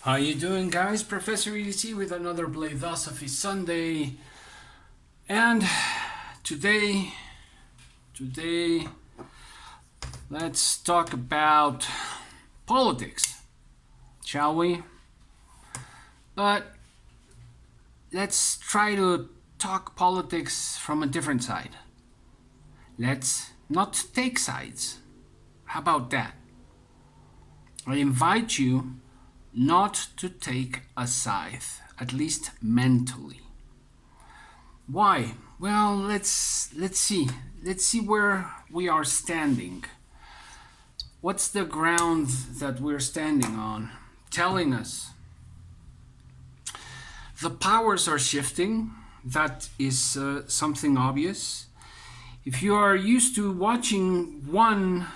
How you doing, guys? Professor EDC with another BLADE-OSOPHY Sunday. And today let's talk about politics, shall we? But let's try to talk politics from a different side. Let's not take sides. How about that? I invite you not to take a side, at least mentally. Why? Well, let's see. Let's see where we are standing. What's the ground that we're standing on? Telling us. The powers are shifting. That is something obvious. If you are used to watching one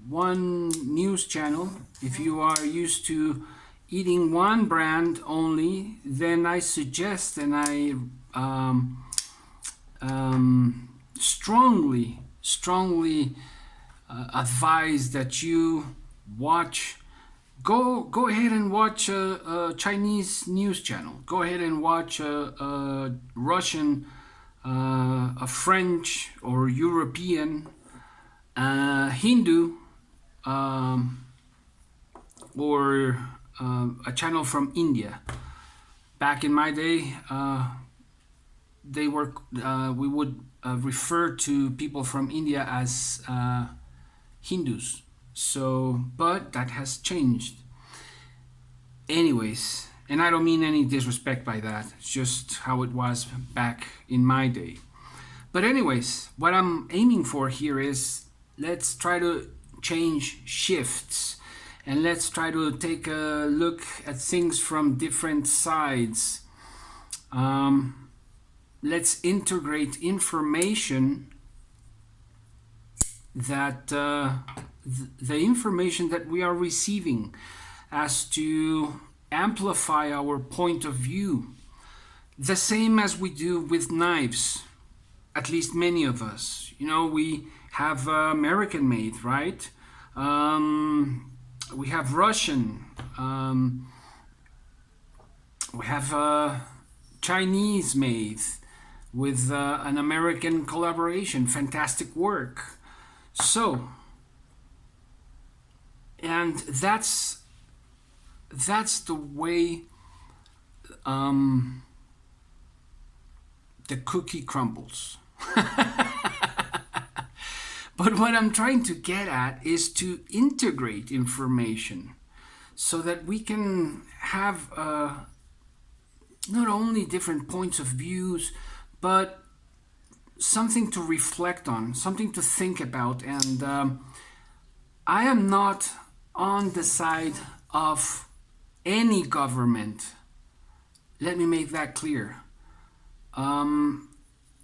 news channel, if you are used to eating one brand only, then I suggest and I strongly advise that you go ahead and watch a Chinese news channel. Go ahead and watch a Russian, a French or European, Hindu, or a channel from India. Back in my day, we would refer to people from India as Hindus. But that has changed. Anyways, and I don't mean any disrespect by that. It's just how it was back in my day. But anyways, what I'm aiming for here is let's try to change shifts and let's try to take a look at things from different sides. Let's integrate information that the information that we are receiving as to amplify our point of view, the same as we do with knives. At least many of us, we have American made, right? We have Russian, we have Chinese made with an American collaboration. Fantastic work. So, and that's the way the cookie crumbles. But what I'm trying to get at is to integrate information so that we can have not only different points of views, but something to reflect on, something to think about. And I am not on the side of any government. Let me make that clear.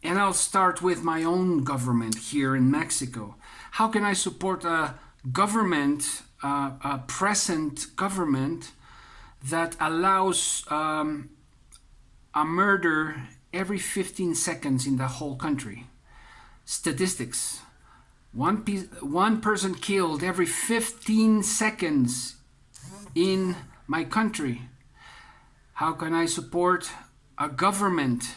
And I'll start with my own government here in Mexico. How can I support a government, a present government, that allows a murder every 15 seconds in the whole country? Statistics. One person killed every 15 seconds in my country. How can I support a government,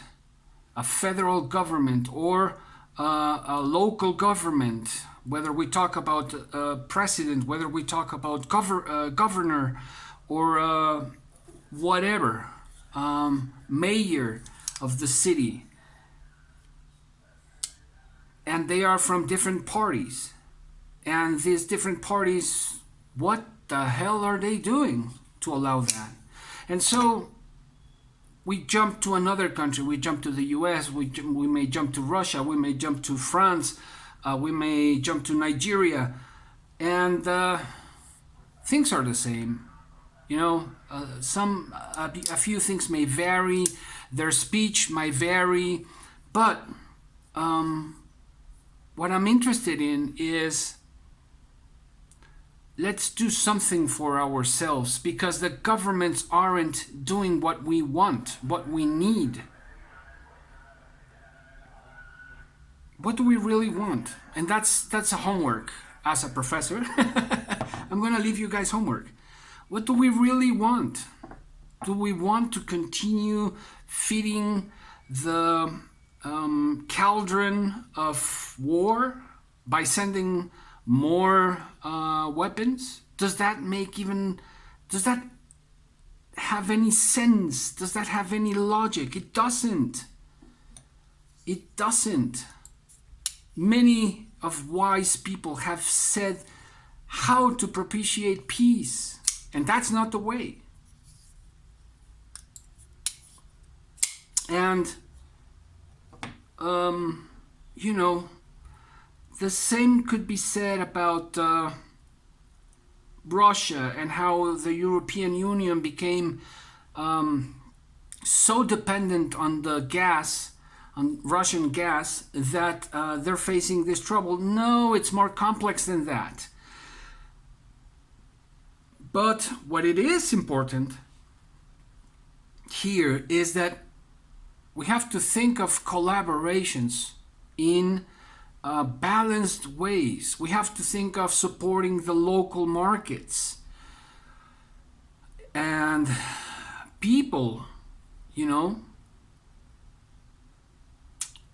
a federal government, or a local government, whether we talk about president, whether we talk about governor, or whatever, mayor of the city, and they are from different parties, and these different parties, what the hell are they doing to allow that? And so we jump to another country. We jump to the US, we may jump to Russia, we may jump to France, we may jump to Nigeria, and things are the same. A few things may vary, their speech may vary, but what I'm interested in is let's do something for ourselves, because the governments aren't doing what we want, what we need. What do we really want? And that's a homework as a professor. I'm going to leave you guys homework. What do we really want? Do we want to continue feeding the cauldron of war by sending more weapons? Does that have any sense? Does that have any logic? It doesn't. It doesn't. Many of wise people have said how to propitiate peace, and that's not the way. And you know, the same could be said about Russia and how the European Union became so dependent on the gas, on Russian gas, that they're facing this trouble. No, it's more complex than that. But what it is important here is that we have to think of collaborations in balanced ways. We have to think of supporting the local markets and people, you know,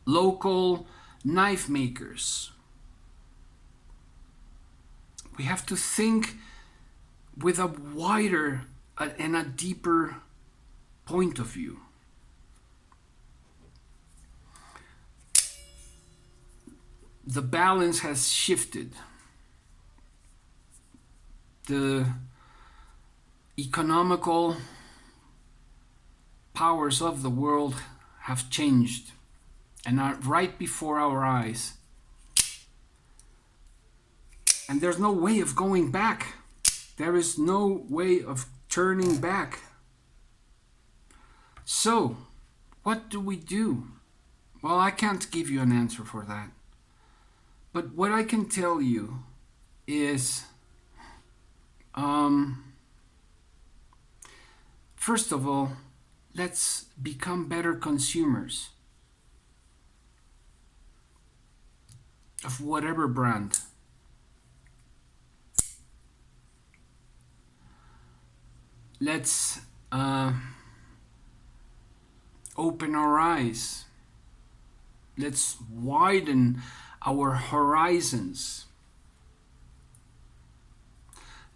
local knife makers. We have to think with a wider and a deeper point of view. The balance has shifted. The economical powers of the world have changed and are right before our eyes. And there's no way of going back. There is no way of turning back. So, what do we do? Well, I can't give you an answer for that. But what I can tell you is, first of all, let's become better consumers of whatever brand. Let's open our eyes. Let's widen our horizons.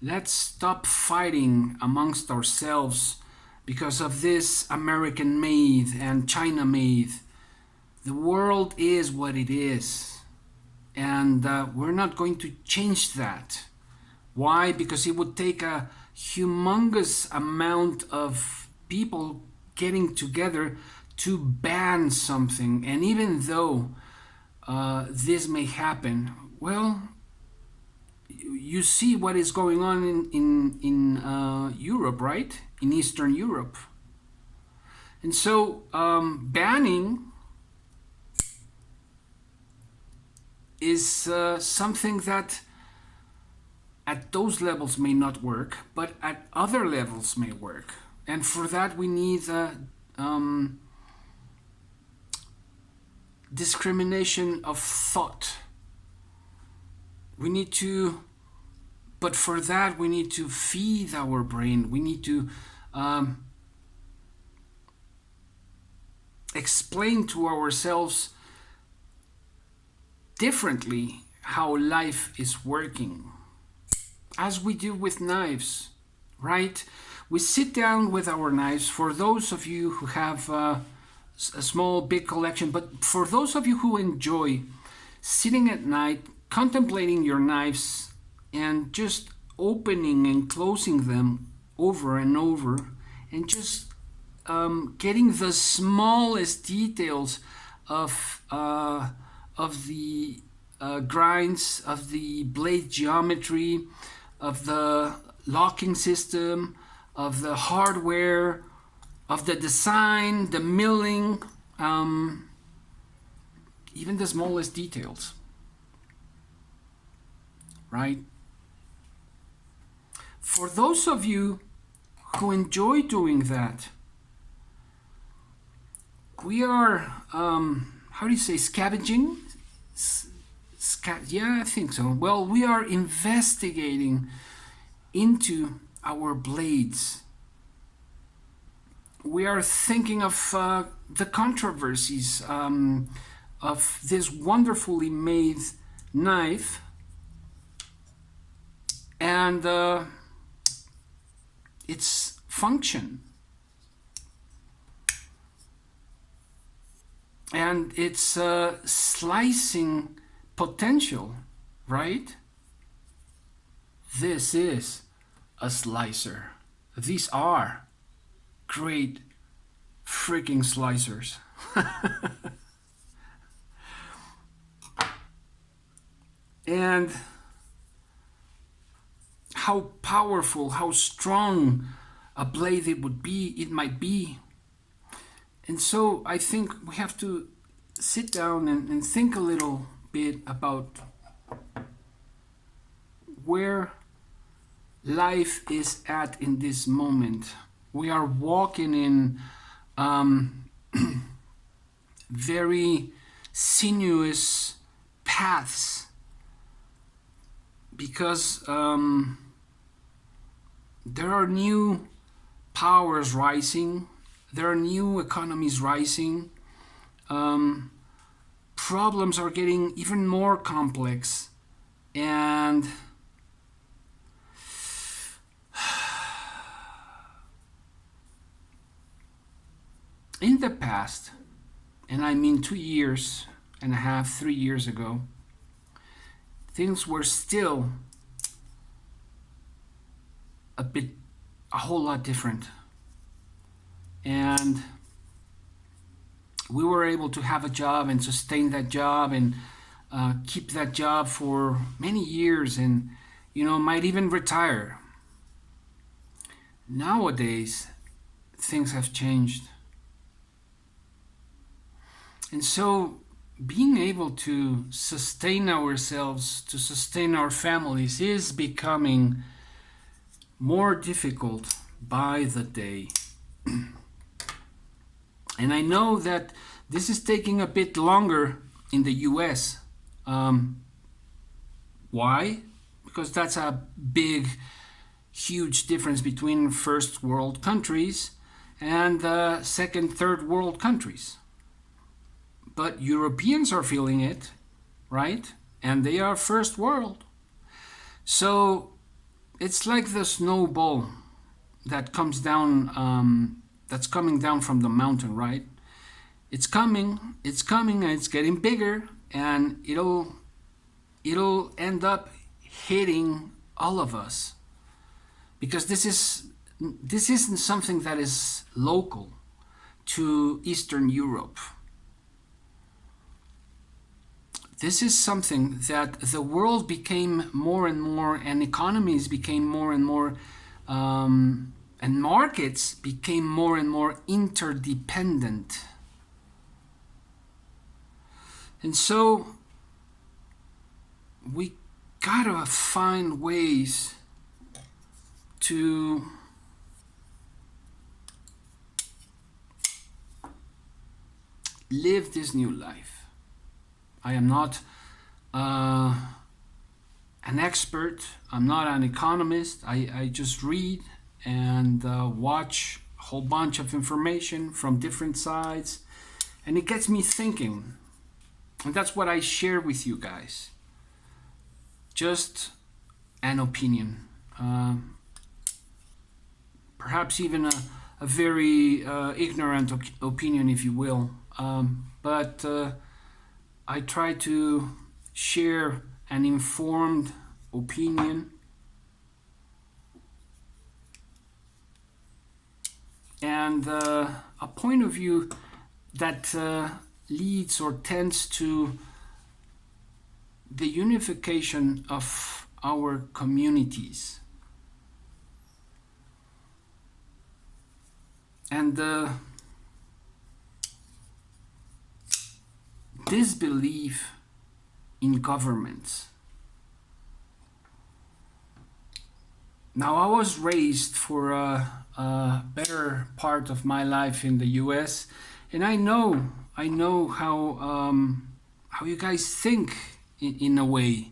Let's stop fighting amongst ourselves because of this American made and China made. The world is what it is, and we're not going to change that. Why? Because it would take a humongous amount of people getting together to ban something. And even though this may happen, well, you see what is going on in Europe, right? In Eastern Europe. And so banning is something that at those levels may not work, but at other levels may work. And for that we need discrimination of thought. We need to, but for that we need to feed our brain. We need to explain to ourselves differently how life is working. As we do with knives, right? We sit down with our knives. For those of you who have a small, big collection, but for those of you who enjoy sitting at night, contemplating your knives and just opening and closing them over and over, and just getting the smallest details of the grinds, of the blade geometry, of the locking system, of the hardware, of the design, the milling, even the smallest details, right? For those of you who enjoy doing that, we are, how do you say, scavenging? Yeah, I think so. Well, we are investigating into our blades. We are thinking of the controversies of this wonderfully made knife and its function and its slicing potential, right? This is a slicer. These are great freaking slicers. And how powerful, how strong a blade it might be. And so I think we have to sit down and think a little bit about where life is at in this moment. We are walking in very sinuous paths because there are new powers rising, there are new economies rising, problems are getting even more complex, and in the past, and I mean 2 years and a half, 3 years ago, things were still a whole lot different. And we were able to have a job and sustain that job and keep that job for many years and, might even retire. Nowadays, things have changed. And so being able to sustain ourselves, to sustain our families is becoming more difficult by the day. And I know that this is taking a bit longer in the US. Why? Because that's a big, huge difference between first world countries and second, third world countries. But Europeans are feeling it, right? And they are first world. So it's like the snowball that comes down, that's coming down from the mountain, right? It's coming, and it's getting bigger, and it'll end up hitting all of us. Because this isn't something that is local to Eastern Europe. This is something that the world became more and more, and economies became more and more, and markets became more and more interdependent. And so we gotta find ways to live this new life. I am not an expert. I'm not an economist. I just read and watch a whole bunch of information from different sides, and it gets me thinking. And that's what I share with you guys. Just an opinion. Perhaps even a very ignorant opinion, if you will. But I try to share an informed opinion and a point of view that leads or tends to the unification of our communities. And disbelief in governments. Now, I was raised for a better part of my life in the US, and I know how you guys think in a way.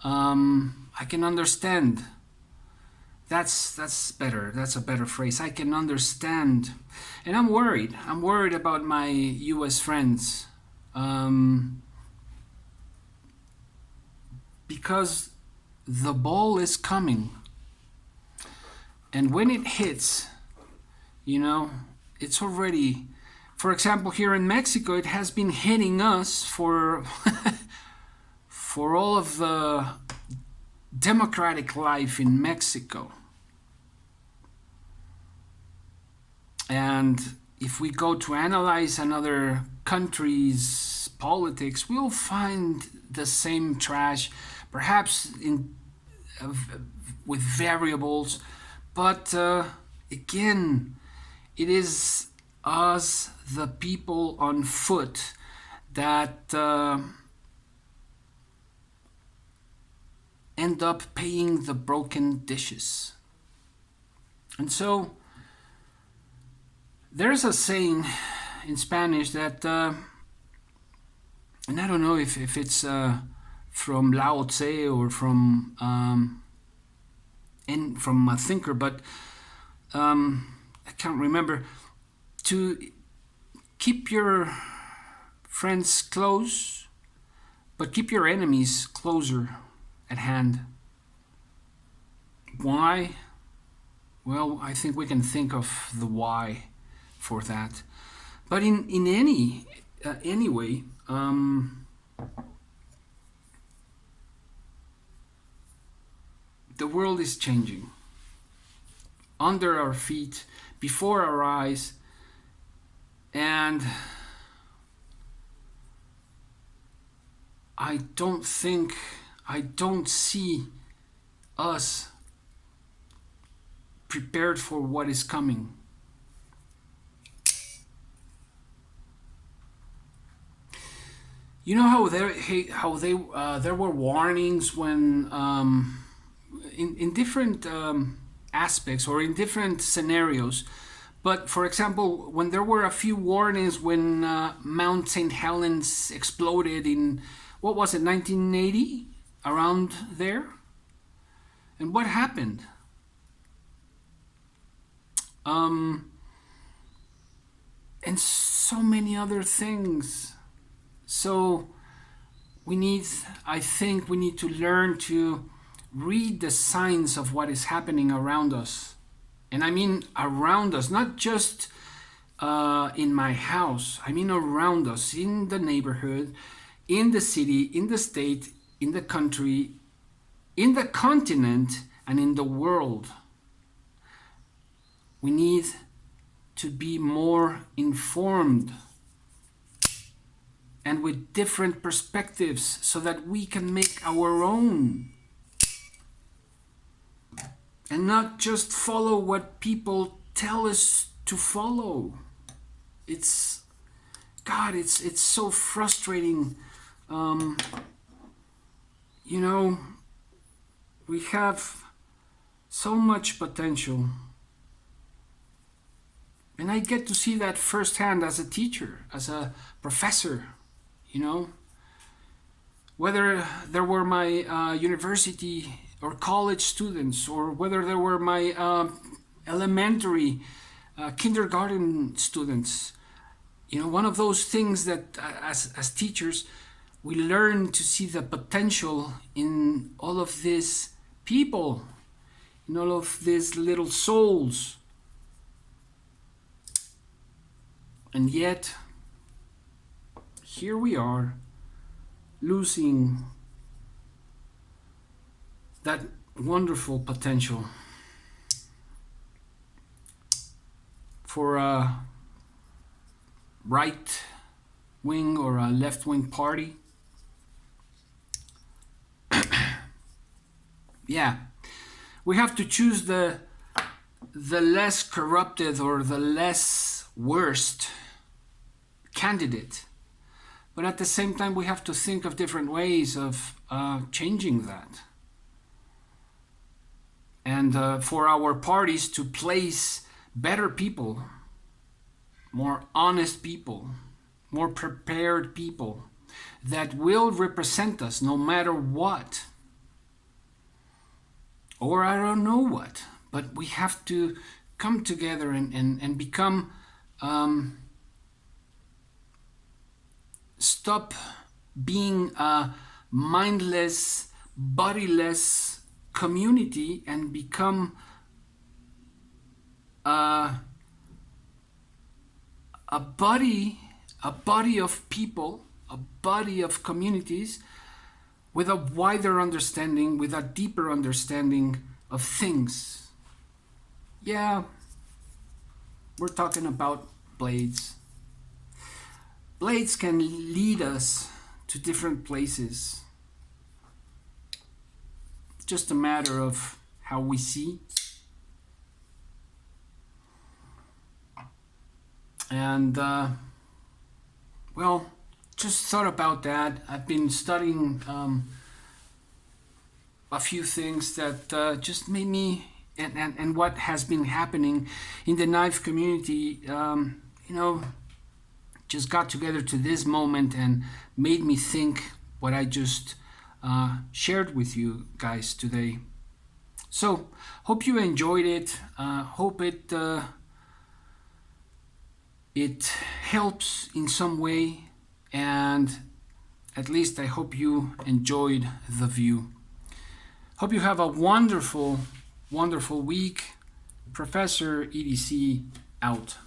I can understand That's better. That's a better phrase. I can understand, and I'm worried. I'm worried about my U.S. friends, because the ball is coming, and when it hits, you know, it's already. For example, here in Mexico, it has been hitting us for for all of the democratic life in Mexico. And if we go to analyze another country's politics, we'll find the same trash, perhaps with variables, but again, it is us, the people on foot, that end up paying the broken dishes. And so there's a saying in Spanish that, and I don't know if it's from Lao Tse or from a thinker, but I can't remember, to keep your friends close, but keep your enemies closer at hand. Why? Well, I think we can think of the why for that. But in any way, the world is changing under our feet, before our eyes, and I don't see us prepared for what is coming. You know how there were warnings when in different aspects or in different scenarios. But for example, when there were a few warnings when Mount St. Helens exploded in, what was it, 1980? Around there? And what happened? And so many other things. So I think we need to learn to read the signs of what is happening around us. And I mean around us, not just in my house. I mean around us, in the neighborhood, in the city, in the state, in the country, in the continent, and in the world. We need to be more informed and with different perspectives so that we can make our own. And not just follow what people tell us to follow. It's so frustrating. We have so much potential. And I get to see that firsthand as a teacher, as a professor, Whether there were my university or college students, or whether they were my elementary, kindergarten students. One of those things that as teachers, we learn to see the potential in all of these people, in all of these little souls. And yet, here we are, losing that wonderful potential for a right wing or a left wing party. Yeah, we have to choose the less corrupted or the less worst candidate. But at the same time, we have to think of different ways of changing that. And for our parties to place better people, more honest people, more prepared people that will represent us no matter what. Or I don't know what, but we have to come together and become, stop being a mindless, bodiless community and become a body of people, a body of communities with a wider understanding, with a deeper understanding of things. Yeah, we're talking about blades. Blades can lead us to different places. It's just a matter of how we see. And, well, just thought about that. I've been studying a few things that just made me, and what has been happening in the knife community, just got together to this moment and made me think what I just shared with you guys today. So, hope you enjoyed it. Hope it helps in some way, and at least I hope you enjoyed the view. Hope you have a wonderful, wonderful week. Professor EDC out.